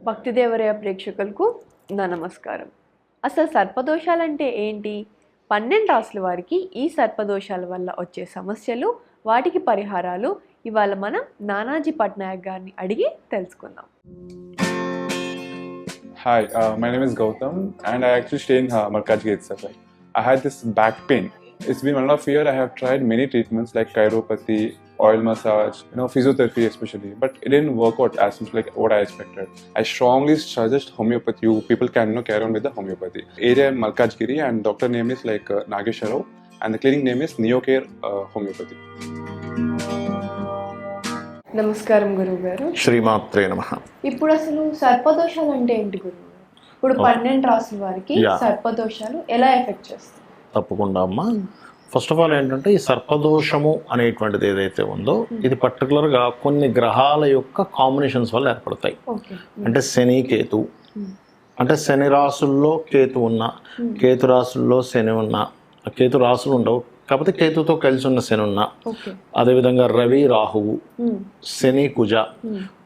భక్తిదేవరయ ప్రేక్షకులకు నా నమస్కారం. అసలు సర్పదోషాలంటే ఏంటి? 12 రాసుల వారికి ఈ సర్పదోషాల వల్ల వచ్చే సమస్యలు, వాటికి పరిహారాలు ఇవాళ మనం నానాజీ పట్నాయక్ గారిని అడిగి తెలుసుకుందాం. Hi, my name is Gautam and I actually stay in Markazgate itself. I had this back pain. It's been 1.5 years. I have tried many treatments like chiropathy, oil massage, physiotherapy especially, but it didn't work out as much like what I expected. I strongly suggest homeopathy. You people can carry on with the homeopathy. Area Malkajgiri and doctor name is like Nagesha Rao and the clinic name is Neocare Homeopathy. నమస్కారం గురువు గారు. శ్రీమాత్రే నమః. ఇప్పుడు అసలు సర్పదోషాలు అంటే ఏంటి గురువు? ఇప్పుడు 12 రాసుల వారికి సర్పదోషాలు ఎలా ఎఫెక్ట్ చేస్తాయి? తప్పకుండా అమ్మా. ఫస్ట్ ఆఫ్ ఆల్ ఏంటంటే ఈ సర్పదోషము అనేటువంటిది ఏదైతే ఉందో ఇది పర్టికులర్గా కొన్ని గ్రహాల యొక్క కాంబినేషన్స్ వల్ల ఏర్పడతాయి. అంటే శని కేతు, అంటే శని రాసుల్లో కేతు ఉన్న, కేతు రాసుల్లో శని ఉన్న, కేతు రాసులు ఉండవు కాకపోతే కేతుతో కలిసి ఉన్న శని ఉన్న, అదేవిధంగా రవి రాహువు, శని కుజ,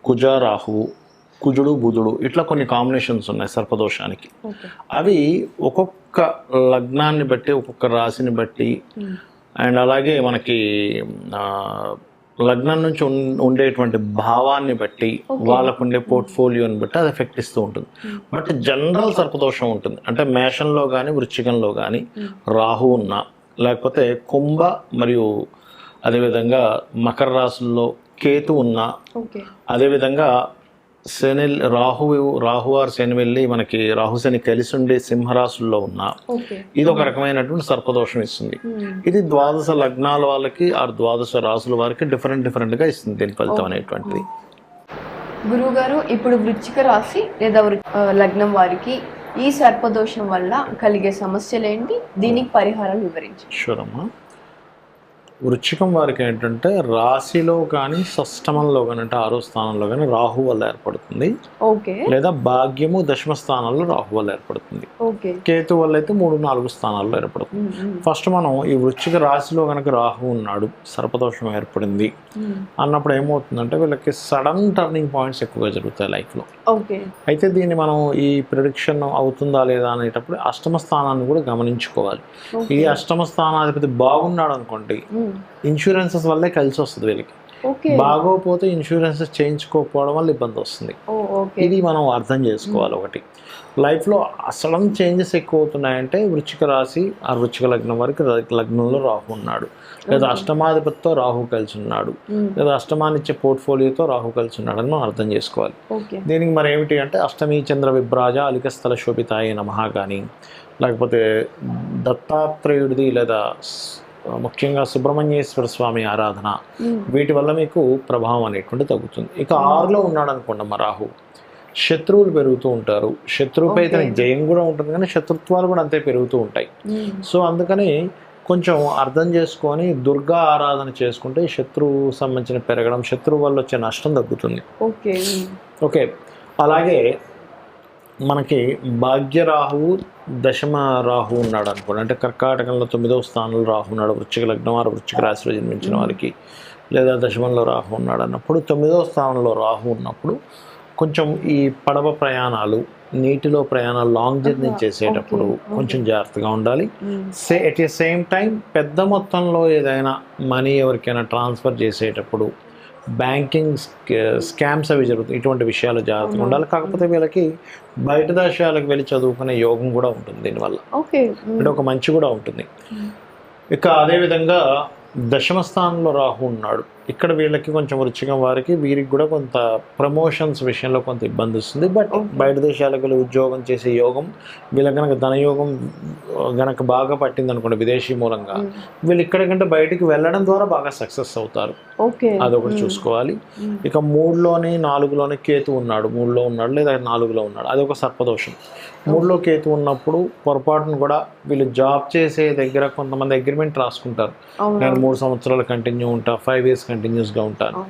కుజ రాహువు, కుజుడు బుధుడు, ఇట్లా కొన్ని కాంబినేషన్స్ ఉన్నాయి సర్పదోషానికి. అవి ఒక్కొక్క లగ్నాన్ని బట్టి, ఒక్కొక్క రాశిని బట్టి, అండ్ అలాగే మనకి లగ్నం నుంచి ఉండేటువంటి భావాన్ని బట్టి, వాళ్ళకు ఉండే పోర్ట్ఫోలియోని బట్టి అది ఎఫెక్ట్ ఇస్తూ ఉంటుంది. బట్ జనరల్ సర్పదోషం ఉంటుంది. అంటే మేషంలో కానీ వృశ్చికంలో కానీ రాహు ఉన్న, లేకపోతే కుంభ మరియు అదేవిధంగా మకర రాశుల్లో కేతు ఉన్న, అదేవిధంగా శని రాహు ఆర్ శని వెళ్ళి మనకి రాహు శని కలిసి ఉండి సింహరాశుల్లో ఉన్న, ఇది ఒక రకమైనటువంటి సర్పదోషం ఇస్తుంది. ఇది 12 లగ్నాల వాళ్ళకి ఆ 12 రాసుల వారికి డిఫరెంట్గా ఇస్తుంది దీని ఫలితం అనేటువంటిది. గురువు గారు, ఇప్పుడు వృశ్చిక రాశి లేదా లగ్నం వారికి ఈ సర్పదోషం వల్ల కలిగే సమస్యలు ఏంటి? దీనికి పరిహారాలు వివరించండి. షూర్ అమ్మా. వృశ్చికం వారికి ఏంటంటే రాశిలో కానీ షష్టమంలో కానీ, అంటే 6వ స్థానంలో కానీ రాహు వల్ల ఏర్పడుతుంది. లేదా భాగ్యము దశమ స్థానాల్లో రాహు వల్ల ఏర్పడుతుంది. కేతు వల్ల అయితే 3-4 స్థానాల్లో ఏర్పడుతుంది. ఫస్ట్ మనం ఈ వృశ్చిక రాశిలో కనుక రాహు ఉన్నాడు, సర్పదోషం ఏర్పడింది అన్నప్పుడు ఏమవుతుందంటే వీళ్ళకి సడన్ టర్నింగ్ పాయింట్స్ ఎక్కువగా జరుగుతాయి లైఫ్లో. అయితే దీన్ని మనం ఈ ప్రిడిక్షన్ అవుతుందా లేదా అనేటప్పుడు అష్టమ స్థానాన్ని కూడా గమనించుకోవాలి. ఈ అష్టమ స్థానాధిపతి బాగున్నాడు అనుకోండి, ఇన్సూరెన్సెస్ వల్లే కలిసి వస్తుంది వీళ్ళకి. బాగోపోతే ఇన్సూరెన్సెస్ చేయించుకోకపోవడం వల్ల ఇబ్బంది వస్తుంది. ఇది మనం అర్థం చేసుకోవాలి. ఒకటి, లైఫ్లో సడన్ చేంజెస్ ఎక్కువ అవుతున్నాయంటే వృశ్చిక రాశి ఆ వృశ్చిక లగ్నం వరకు లగ్నంలో రాహు ఉన్నాడు, లేదా అష్టమాధిపతితో రాహు కలిసి ఉన్నాడు, లేదా అష్టమానిచ్చే పోర్ట్ఫోలియోతో రాహు కలిసి ఉన్నాడు అని మనం అర్థం చేసుకోవాలి. దీనికి మరి ఏమిటి అంటే అష్టమీ చంద్ర విభ్రాజ అలిక స్థల శోభితాయ నమః కానీ, లేకపోతే దత్తాత్రేయుడిది, లేదా ముఖ్యంగా సుబ్రహ్మణ్యేశ్వర స్వామి ఆరాధన, వీటి వల్ల మీకు ప్రభావం అనేటువంటి తగ్గుతుంది. ఇక 6లో ఉన్నాడు అనుకోండి మా రాహు, శత్రువులు పెరుగుతూ ఉంటారు. శత్రువుపై తనకి జయం కూడా ఉంటుంది కానీ శత్రుత్వాలు కూడా అంతే పెరుగుతూ ఉంటాయి. సో అందుకని కొంచెం అర్థం చేసుకొని దుర్గా ఆరాధన చేసుకుంటే శత్రువు సంబంధించిన పెరగడం, శత్రువు వల్ల వచ్చే నష్టం తగ్గుతుంది. ఓకే, అలాగే మనకి భాగ్యరాహువు దశమ రాహు ఉన్నాడు అనుకోండి, అంటే కర్కాటకంలో 9వ స్థానంలో రాహు ఉన్నాడు వృశ్చిక లగ్నం వారు వృశ్చిక రాశిలో జన్మించిన వారికి, లేదా దశమంలో రాహు ఉన్నాడు అన్నప్పుడు 9వ స్థానంలో రాహు ఉన్నప్పుడు కొంచెం ఈ పడవ ప్రయాణాలు, నీటిలో ప్రయాణాలు, లాంగ్ జర్నీ చేసేటప్పుడు కొంచెం జాగ్రత్తగా ఉండాలి. ఎట్ ద సేమ్ టైం పెద్ద మొత్తంలో ఏదైనా మనీ ఎవరికైనా ట్రాన్స్ఫర్ చేసేటప్పుడు బ్యాంకింగ్ స్కామ్స్ అవి జరుగుతాయి. ఇటువంటి విషయాలు జాగ్రత్తగా ఉండాలి. కాకపోతే వీళ్ళకి బయట దేశాలకు వెళ్ళి చదువుకునే యోగం కూడా ఉంటుంది దీనివల్ల, అంటే ఒక మంచి కూడా ఉంటుంది. ఇక అదేవిధంగా దశమ స్థానంలో రాహు ఉన్నాడు, ఇక్కడ వీళ్ళకి కొంచెం వృశ్చికం వారికి వీరికి కూడా కొంత ప్రమోషన్స్ విషయంలో కొంత ఇబ్బంది వస్తుంది. బట్ బయట దేశాలకు వెళ్ళి ఉద్యోగం చేసే యోగం, వీళ్ళకి కనుక ధనయోగం గనక బాగా పట్టింది అనుకోండి విదేశీ మూలంగా, వీళ్ళు ఇక్కడికంటే బయటికి వెళ్ళడం ద్వారా బాగా సక్సెస్ అవుతారు. అదొకటి చూసుకోవాలి. ఇక 3లోని 4లోని కేతు ఉన్నాడు, 3లో ఉన్నాడు లేదా 4లో ఉన్నాడు, అదొక సర్పదోషం. 3లో కేతు ఉన్నప్పుడు పొరపాటును కూడా వీళ్ళు జాబ్ చేసే దగ్గర కొంతమంది అగ్రిమెంట్ రాసుకుంటారు, నేను 3 సంవత్సరాలు కంటిన్యూ ఉంటా, 5 years కంటిన్యూస్గా ఉంటాను.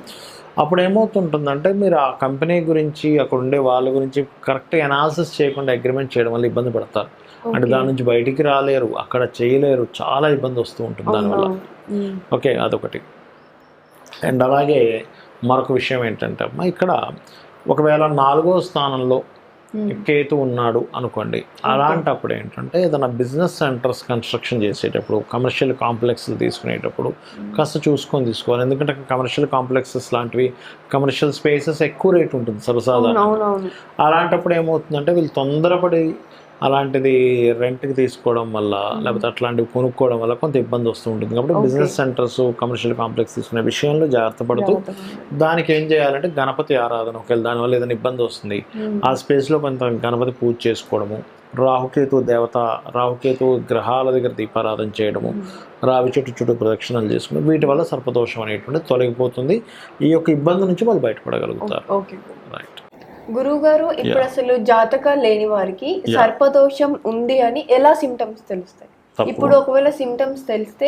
అప్పుడు ఏమవుతుంటుందంటే మీరు ఆ కంపెనీ గురించి, అక్కడ ఉండే వాళ్ళ గురించి కరెక్ట్గా అనాలిసిస్ చేయకుండా అగ్రిమెంట్ చేయడం వల్ల ఇబ్బంది పడతారు. అంటే దాని నుంచి బయటికి రాలేరు, అక్కడ చేయలేరు, చాలా ఇబ్బంది వస్తూ ఉంటుంది దానివల్ల. ఓకే, అదొకటి. అండ్ అలాగే మరొక విషయం ఏంటంటే అమ్మా, ఇక్కడ ఒకవేళ 4వ స్థానంలో కేతు ఉన్నాడు అనుకోండి, అలాంటప్పుడు ఏంటంటే ఏదైనా బిజినెస్ సెంటర్స్ కన్స్ట్రక్షన్ చేసేటప్పుడు, కమర్షియల్ కాంప్లెక్స్లు తీసుకునేటప్పుడు కాస్త చూసుకొని తీసుకోవాలి. ఎందుకంటే కమర్షియల్ కాంప్లెక్సెస్ లాంటివి, కమర్షియల్ స్పేసెస్ ఎక్కువ రేట్ ఉంటుంది సర్వసాధారణంగా. అలాంటప్పుడు ఏమవుతుందంటే వీళ్ళు తొందరపడి అలాంటిది రెంట్కి తీసుకోవడం వల్ల, లేకపోతే అట్లాంటివి కొనుక్కోవడం వల్ల కొంత ఇబ్బంది వస్తూ ఉంటుంది. కాబట్టి బిజినెస్ సెంటర్స్, కమర్షియల్ కాంప్లెక్స్ తీసుకునే విషయంలో జాగ్రత్త పడుతూ దానికి ఏం చేయాలంటే గణపతి ఆరాధన, ఒకవేళ దానివల్ల ఏదైనా ఇబ్బంది వస్తుంది ఆ స్పేస్లో కొంత గణపతి పూజ చేసుకోవడము, రాహుకేతు గ్రహాల దగ్గర దీపారాధన చేయడము, రావి చుట్టూ ప్రదక్షిణలు చేసుకోవడం, వీటి వల్ల సర్పదోషం అనేటువంటిది తొలగిపోతుంది. ఈ యొక్క ఇబ్బంది నుంచి వాళ్ళు బయటపడగలుగుతారు. రైట్. గురువుగారు, ఇప్పుడు అసలు జాతకాలు లేని వారికి సర్పదోషం ఉంది అని ఎలా సిమ్టమ్స్ తెలుస్తాయి? ఇప్పుడు ఒకవేళ సిమ్టమ్స్ తెలిస్తే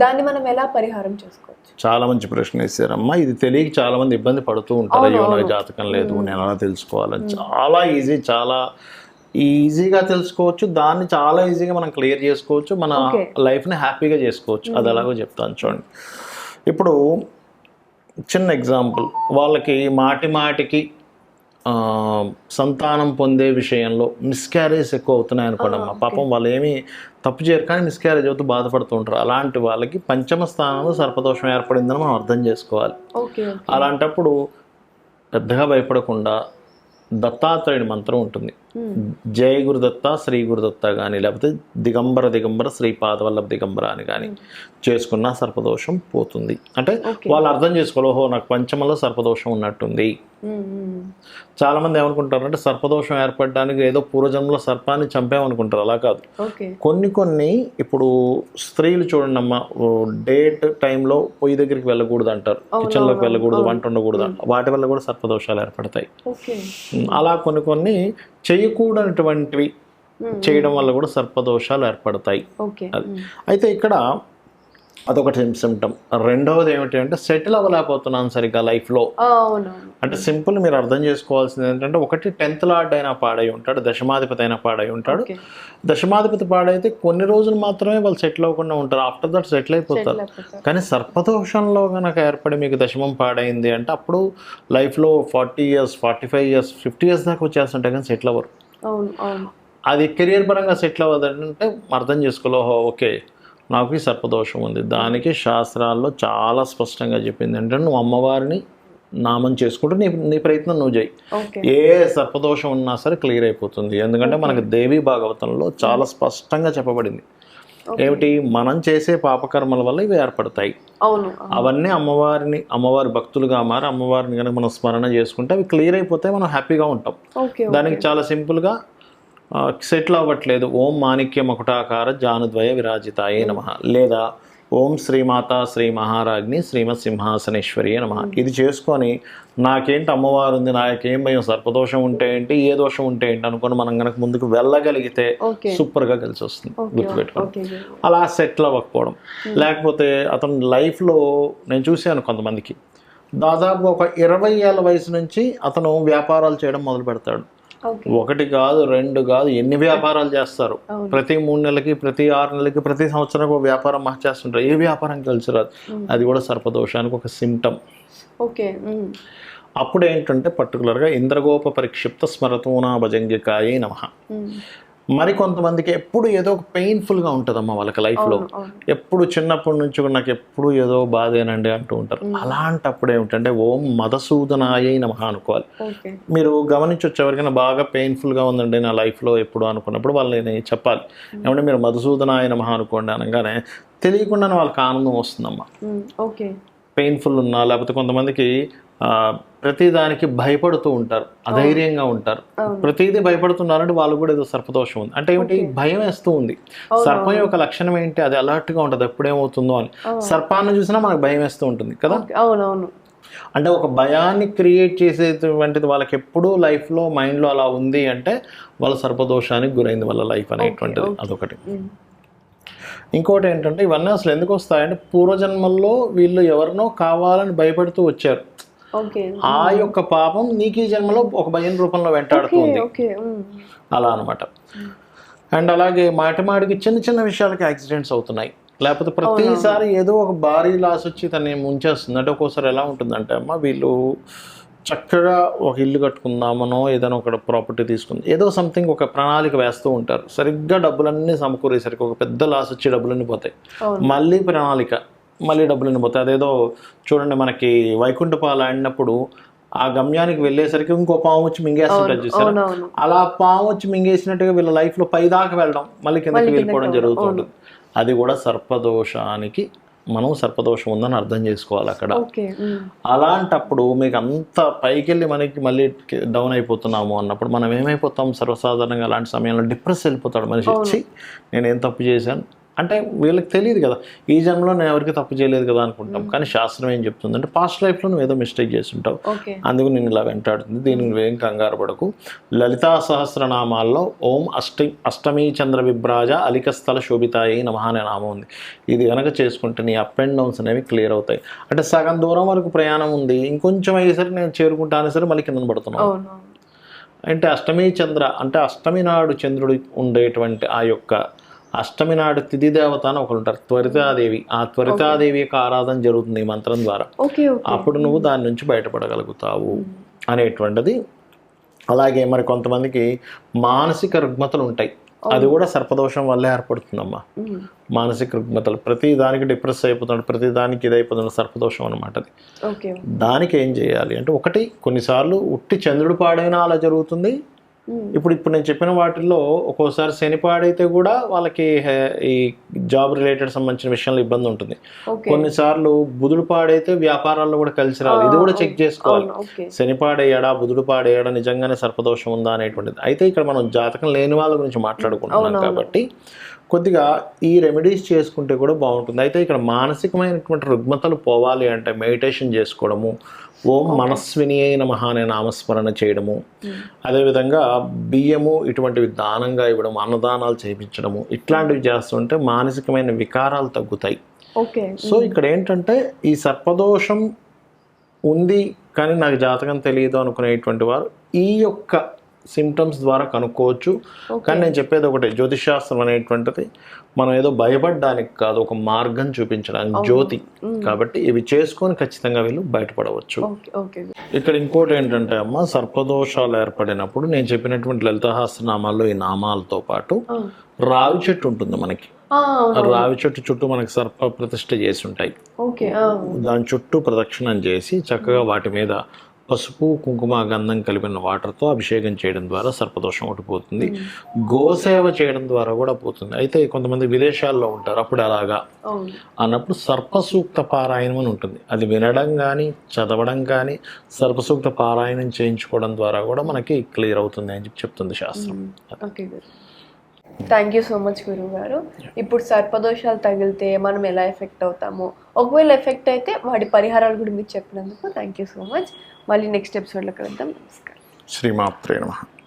దాన్ని మనం ఎలా పరిహారం చేసుకోవచ్చు? చాలా మంచి ప్రశ్న వేసారమ్మా. ఇది తెలియక చాలా మంది ఇబ్బంది పడుతూ ఉంటారు. అయ్యో నాకు జాతకం లేదు, నేను ఎలా తెలుసుకోవాలని. చాలా ఈజీగా తెలుసుకోవచ్చు. దాన్ని చాలా ఈజీగా మనం క్లియర్ చేసుకోవచ్చు. మన లైఫ్ని హ్యాపీగా చేసుకోవచ్చు. అది ఎలాగో చెప్తాను చూడండి. ఇప్పుడు చిన్న ఎగ్జాంపుల్, వాళ్ళకి మాటికి సంతానం పొందే విషయంలో మిస్క్యారేజ్ ఎక్కువ అవుతున్నాయి అనుకోండి అమ్మ. పాపం వాళ్ళు ఏమీ తప్పు చేయరు, కానీ మిస్క్యారేజ్ అవుతూ బాధపడుతూ ఉంటారు. అలాంటి వాళ్ళకి పంచమ స్థానంలో సర్పదోషం ఏర్పడిందని మనం అర్థం చేసుకోవాలి. అలాంటప్పుడు పెద్దగా భయపడకుండా దత్తాత్రేయుడి మంత్రం ఉంటుంది. జయ గురుదత్త, శ్రీ గురుదత్త కానీ, లేకపోతే దిగంబర శ్రీపాదవల్లభ దిగంబర అని కానీ చేసుకున్న సర్పదోషం పోతుంది. అంటే వాళ్ళు అర్థం చేసుకోవాలి, ఓహో నాకు పంచమంలో సర్పదోషం ఉన్నట్టుంది. చాలా మంది ఏమనుకుంటారంటే సర్పదోషం ఏర్పడడానికి ఏదో పూర్వజన్మలో సర్పాన్ని చంపామనుకుంటారు. అలా కాదు. కొన్ని ఇప్పుడు స్త్రీలు చూడండి అమ్మ, డేట్ టైంలో పొయ్యి దగ్గరికి వెళ్ళకూడదు అంటారు, కిచెన్లోకి వెళ్ళకూడదు, వంట ఉండకూడదు అంటారు. వాటి వల్ల కూడా సర్పదోషాలు ఏర్పడతాయి. అలా కొన్ని చేయకూడనటువంటివి చేయడం వల్ల కూడా సర్పదోషాలు ఏర్పడతాయి. అయితే ఇక్కడ అదొకటి సిమ్టమ్. రెండవది ఏమిటి అంటే సెటిల్ అవ్వలేకపోతున్నాను సరిగ్గా లైఫ్లో. అంటే సింపుల్, మీరు అర్థం చేసుకోవాల్సింది ఏంటంటే, ఒకటి 10th లార్డ్ అయినా పాడై ఉంటాడు, దశమాధిపతి అయినా పాడై ఉంటాడు. దశమాధిపతి పాడైతే కొన్ని రోజులు మాత్రమే వాళ్ళు సెటిల్ అవ్వకుండా ఉంటారు, ఆఫ్టర్ దట్ సెటిల్ అయిపోతారు. కానీ సర్పదోషంలో కనుక ఏర్పడి మీకు దశమం పాడైంది అంటే అప్పుడు లైఫ్లో 40 years, 45 years, 50 years దాకా వచ్చేస్తుంటాయి, కానీ సెటిల్ అవ్వరు. అది కెరియర్ పరంగా సెటిల్ అవ్వదంటే అర్థం చేసుకోలే, ఓకే నాకు ఈ సర్పదోషం ఉంది. దానికి శాస్త్రాల్లో చాలా స్పష్టంగా చెప్పింది ఏంటంటే, నువ్వు అమ్మవారిని నామం చేసుకుంటూ నీ ప్రయత్నం నువ్వు చేయి. ఏ సర్పదోషం ఉన్నా సరే క్లియర్ అయిపోతుంది. ఎందుకంటే మనకు దేవి భాగవతంలో చాలా స్పష్టంగా చెప్పబడింది. ఏమిటి, మనం చేసే పాపకర్మల వల్ల ఇవి ఏర్పడతాయి. అవన్నీ అమ్మవారి భక్తులుగా మారి అమ్మవారిని కనుక మనం స్మరణ చేసుకుంటే అవి క్లియర్ అయిపోతే మనం హ్యాపీగా ఉంటాం. దానికి చాలా సింపుల్గా సెటిల్ అవ్వట్లేదు, ఓం మాణిక్య మకుటాకార జానుద్వయ విరాజితాయే నమః, లేదా ఓం శ్రీమాత శ్రీ మహారాజ్ని శ్రీమత్ సింహాసనేశ్వరి నమః. ఇది చేసుకొని నాకేంటి అమ్మవారు ఉంది, నాకేం భయం, సర్పదోషం ఉంటే ఏంటి, ఏ దోషం ఉంటే ఏంటి అనుకొని మనం కనుక ముందుకు వెళ్ళగలిగితే సూపర్గా కలిసి వస్తుంది. గుర్తుపెట్టుకోండి. అలా సెటిల్ అవ్వకపోవడం, లేకపోతే అతను లైఫ్లో నేను చూశాను కొంతమందికి దాదాపు ఒక 20 ఏళ్ళ వయసు నుంచి అతను వ్యాపారాలు చేయడం మొదలు పెడతాడు. 1 కాదు 2 కాదు, ఎన్ని వ్యాపారాలు చేస్తారు. ప్రతి 3 నెలలకి, ప్రతి 6 నెలలకి, ప్రతి సంవత్సరం ఒక వ్యాపారం చేస్తుంటారు. ఏ వ్యాపారం కలిసి రాదు. అది కూడా సర్పదోషానికి ఒక సిమ్టమ్. అప్పుడు ఏంటంటే పర్టికులర్గా ఇంద్రగోప పరిక్షిప్త స్మరతూనా భజంగికాయే నమః. మరి కొంతమందికి ఎప్పుడు ఏదో ఒక పెయిన్ఫుల్గా ఉంటుందమ్మా వాళ్ళకి లైఫ్లో. ఎప్పుడు చిన్నప్పటి నుంచి నాకు ఎప్పుడు ఏదో బాధేనండి అంటూ ఉంటారు. అలాంటప్పుడు ఏమిటంటే ఓం మధుసూదనాయ నమః అనుకోవాలి. మీరు గమనించవచ్చు, ఎవరికైనా బాగా పెయిన్ఫుల్గా ఉందండి నా లైఫ్లో ఎప్పుడు అనుకున్నప్పుడు వాళ్ళని చెప్పాలి, ఏమంటే మీరు మధుసూదనాయ నమః అనుకోండి అనగానే తెలియకుండానే వాళ్ళకి ఆనందం వస్తుందమ్మా. పెయిన్ఫుల్ ఉన్నా, లేకపోతే కొంతమందికి ప్రతిదానికి భయపడుతూ ఉంటారు, అధైర్యంగా ఉంటారు, ప్రతిదీ భయపడుతున్నారంటే వాళ్ళు కూడా ఏదో సర్పదోషం ఉంది. అంటే ఏమిటి, భయం వేస్తూ ఉంది. సర్పం యొక్క లక్షణం ఏంటి, అది అలర్ట్గా ఉంటుంది ఎప్పుడేమవుతుందో అని. సర్పాన్ని చూసినా మనకు భయం వేస్తూ ఉంటుంది కదా. అంటే ఒక భయాన్ని క్రియేట్ చేసేటువంటిది వాళ్ళకి ఎప్పుడూ లైఫ్లో మైండ్లో అలా ఉంది అంటే వాళ్ళ సర్పదోషానికి గురైంది వాళ్ళ లైఫ్ అనేటువంటిది. అదొకటి. ఇంకోటి ఏంటంటే ఇవన్నీ అసలు ఎందుకు వస్తాయంటే పూర్వజన్మల్లో వీళ్ళు ఎవరినో కావాలని భయపడుతూ వచ్చారు. ఆ యొక్క పాపం నీకు ఈ జన్మలో ఒక భయం రూపంలో వెంటాడుతుంది, అలా అనమాట. అండ్ అలాగే మాటిమాటికి చిన్న చిన్న విషయాలకి యాక్సిడెంట్స్ అవుతున్నాయి, లేకపోతే ప్రతిసారి ఏదో ఒక భారీ లాస్ వచ్చి తను ముంచేస్తుంది. అంటే ఒక్కోసారి ఎలా ఉంటుందంటే అమ్మ, వీళ్ళు చక్కగా ఒక ఇల్లు కట్టుకుందామనో ఏదైనా ఒక ప్రాపర్టీ తీసుకుంది ఏదో సంథింగ్ ఒక ప్రణాళిక వేస్తూ ఉంటారు. సరిగ్గా డబ్బులన్నీ సమకూరేసరికి ఒక పెద్ద లాస్ వచ్చి డబ్బులన్నీ పోతాయి. మళ్ళీ ప్రణాళిక, మళ్ళీ డబ్బులన్నీ పోతాయి. అదేదో చూడండి, మనకి వైకుంఠపాలు ఆడినప్పుడు ఆ గమ్యానికి వెళ్ళేసరికి ఇంకో పాము వచ్చి మింగేస్తుంటారు చూసారు. అలా పాము వచ్చి మింగేసినట్టుగా వీళ్ళ లైఫ్లో పైదాకా వెళ్ళడం, మళ్ళీ కిందకి వెళ్ళిపోవడం జరుగుతుంటుంది. అది కూడా సర్పదోషానికి మనం సర్పదోషం ఉందని అర్థం చేసుకోవాలి అక్కడ. అలాంటప్పుడు మీకు అంత పైకి వెళ్ళి మనకి మళ్ళీ డౌన్ అయిపోతున్నాము అన్నప్పుడు మనం ఏమైపోతాం, సర్వసాధారణంగా అలాంటి సమయంలో డిప్రెస్ వెళ్ళిపోతాడు మనిషి. వచ్చి నేనేం తప్పు చేశాను అంటే వీళ్ళకి తెలియదు కదా, ఈ జన్మలో నేను ఎవరికి తప్పు చేయలేదు కదా అనుకుంటాం. కానీ శాస్త్రం ఏం చెప్తుంది అంటే పాస్ట్ లైఫ్లో నువ్వు ఏదో మిస్టేక్ చేసి ఉంటావు, అందుకు నేను ఇలా వెంటాడుతుంది, దీనికి నువ్వేం కంగారు పడకు. లలితా సహస్రనామాల్లో ఓం అష్టమీ చంద్ర విభ్రాజ అలికస్థల శోభితాయి నమః అనే నామం ఉంది. ఇది కనుక చేసుకుంటే నీ అప్ అండ్ డౌన్స్ అనేవి క్లియర్ అవుతాయి. అంటే సగం దూరం వరకు ప్రయాణం ఉంది, ఇంకొంచెం అయ్యేసరికి నేను చేరుకుంటాను సరే మళ్ళీ కింద పడుతున్నాను. అంటే అష్టమీ చంద్ర అంటే అష్టమి నాడు చంద్రుడు ఉండేటువంటి ఆ యొక్క అష్టమి నాడు తిథి దేవత అని ఒకరు ఉంటారు, త్వరితాదేవి. ఆ త్వరితాదేవి యొక్క ఆరాధన జరుగుతుంది ఈ మంత్రం ద్వారా. అప్పుడు నువ్వు దాని నుంచి బయటపడగలుగుతావు అనేటువంటిది. అలాగే మరి కొంతమందికి మానసిక రుగ్మతలు ఉంటాయి, అది కూడా సర్పదోషం వల్లే ఏర్పడుతుందమ్మా. మానసిక రుగ్మతలు, ప్రతి దానికి డిప్రెస్ అయిపోతున్నాడు, ప్రతి దానికి ఇదైపోతున్నాడు, సర్పదోషం అనమాట అది. దానికి ఏం చేయాలి అంటే, ఒకటి కొన్నిసార్లు ఉట్టి చంద్రుడు పాడైనా అలా జరుగుతుంది. ఇప్పుడు నేను చెప్పిన వాటిల్లో ఒక్కోసారి శని పాడైతే కూడా వాళ్ళకి ఈ జాబ్ రిలేటెడ్ సంబంధించిన విషయంలో ఇబ్బంది ఉంటుంది. కొన్నిసార్లు బుధుడు పాడైతే వ్యాపారాల్లో కూడా కలిసి రావాలి, ఇది కూడా చెక్ చేసుకోవాలి. శని పాడయ్యాడా, బుధుడు పాడయ్యాడా, నిజంగానే సర్పదోషం ఉందా అనేటువంటిది. అయితే ఇక్కడ మనం జాతకం లేని వాళ్ళ గురించి మాట్లాడుకుంటున్నాం కాబట్టి కొద్దిగా ఈ రెమెడీస్ చేసుకుంటే కూడా బాగుంటుంది. అయితే ఇక్కడ మానసికమైనటువంటి రుగ్మతలు పోవాలి అంటే మెడిటేషన్ చేసుకోవడము, ఓం మనస్విని నమః అనే నామస్మరణ చేయడము, అదేవిధంగా బియ్యము ఇటువంటివి దానంగా ఇవ్వడం, అన్నదానాలు చేయించడము, ఇట్లాంటివి చేస్తుంటే మానసికమైన వికారాలు తగ్గుతాయి. సో ఇక్కడ ఏంటంటే ఈ సర్పదోషం ఉంది కానీ నాకు జాతకం తెలియదు అనుకునేటువంటి వారు ఈ యొక్క సిమ్టమ్స్ ద్వారా కనుక్కోవచ్చు. కానీ నేను చెప్పేది ఒకటే, జ్యోతిషాస్త్రం అనేటువంటిది మనం ఏదో భయపడడానికి కాదు, ఒక మార్గం చూపించడానికి, జ్యోతి. కాబట్టి ఇవి చేసుకొని ఖచ్చితంగా వీళ్ళు బయటపడవచ్చు. ఇక్కడ ఇంకోటి ఏంటంటే అమ్మ, సర్పదోషాలు ఏర్పడినప్పుడు నేను చెప్పినటువంటి లలితాసహస్రనామాల్లో ఈ నామాలతో పాటు రావి చెట్టు ఉంటుంది మనకి. రావి చెట్టు చుట్టూ మనకి సర్ప ప్రతిష్ఠ చేసి ఉంటాయి. దాని చుట్టూ ప్రదక్షిణం చేసి చక్కగా వాటి మీద పసుపు కుంకుమ గంధం కలిపిన వాటర్తో అభిషేకం చేయడం ద్వారా సర్పదోషం ఒకటి పోతుంది. గోసేవ చేయడం ద్వారా కూడా పోతుంది. అయితే కొంతమంది విదేశాల్లో ఉంటారు, అప్పుడు అలాగా అన్నప్పుడు సర్పసూక్త పారాయణం అని ఉంటుంది. అది వినడం కానీ చదవడం కానీ సర్పసూక్త పారాయణం చేయించుకోవడం ద్వారా కూడా మనకి క్లియర్ అవుతుంది అని చెప్తుంది శాస్త్రం. థ్యాంక్ యూ సో మచ్ గురువు గారు. ఇప్పుడు సర్పదోషాలు తగిలితే మనం ఎలా ఎఫెక్ట్ అవుతామో, ఒకవేళ ఎఫెక్ట్ అయితే వాటి పరిహారాలు కూడా మీరు చెప్పినందుకు థ్యాంక్ యూ సో మచ్. మళ్ళీ నెక్స్ట్ ఎపిసోడ్లో కలుద్దాం. నమస్కారం. శ్రీమాత్రే నమః.